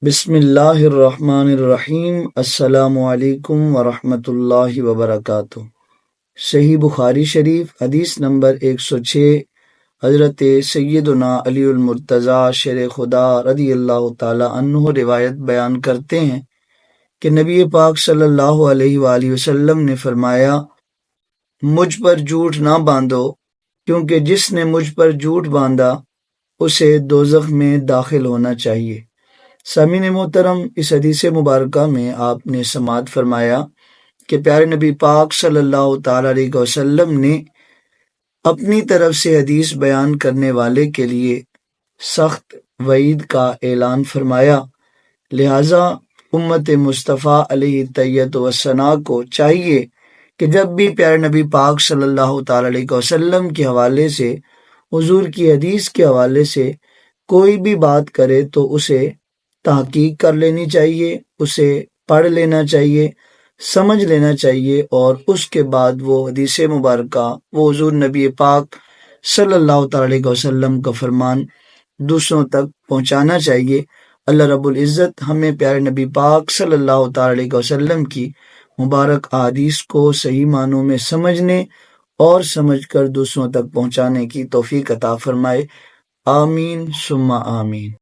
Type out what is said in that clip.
بسم اللہ الرحمن الرحیم۔ السلام علیکم ورحمۃ اللہ وبرکاتہ۔ صحیح بخاری شریف حدیث نمبر 106، حضرت سیدنا علی المرتضیٰ شیر خدا رضی اللہ تعالی عنہ روایت بیان کرتے ہیں کہ نبی پاک صلی اللہ علیہ وآلہ وسلم نے فرمایا، مجھ پر جھوٹ نہ باندھو، کیونکہ جس نے مجھ پر جھوٹ باندھا اسے دوزخ میں داخل ہونا چاہیے۔ سامعین محترم، اس حدیث مبارکہ میں آپ نے سماعت فرمایا کہ پیارے نبی پاک صلی اللہ تعالی علیہ وسلم نے اپنی طرف سے حدیث بیان کرنے والے کے لیے سخت وعید کا اعلان فرمایا، لہٰذا امت مصطفیٰ علیہ تحیت و ثنا کو چاہیے کہ جب بھی پیارے نبی پاک صلی اللہ تعالی علیہ وسلم کے حوالے سے، حضور کی حدیث کے حوالے سے کوئی بھی بات کرے تو اسے تحقیق کر لینی چاہیے، اسے پڑھ لینا چاہیے، سمجھ لینا چاہیے، اور اس کے بعد وہ حدیث مبارکہ، وہ حضور نبی پاک صلی اللہ تعالی علیہ وسلم کا فرمان دوسروں تک پہنچانا چاہیے۔ اللہ رب العزت ہمیں پیارے نبی پاک صلی اللہ تعالی علیہ وسلم کی مبارک احادیث کو صحیح معنوں میں سمجھنے اور سمجھ کر دوسروں تک پہنچانے کی توفیق عطا فرمائے۔ آمین ثم آمین۔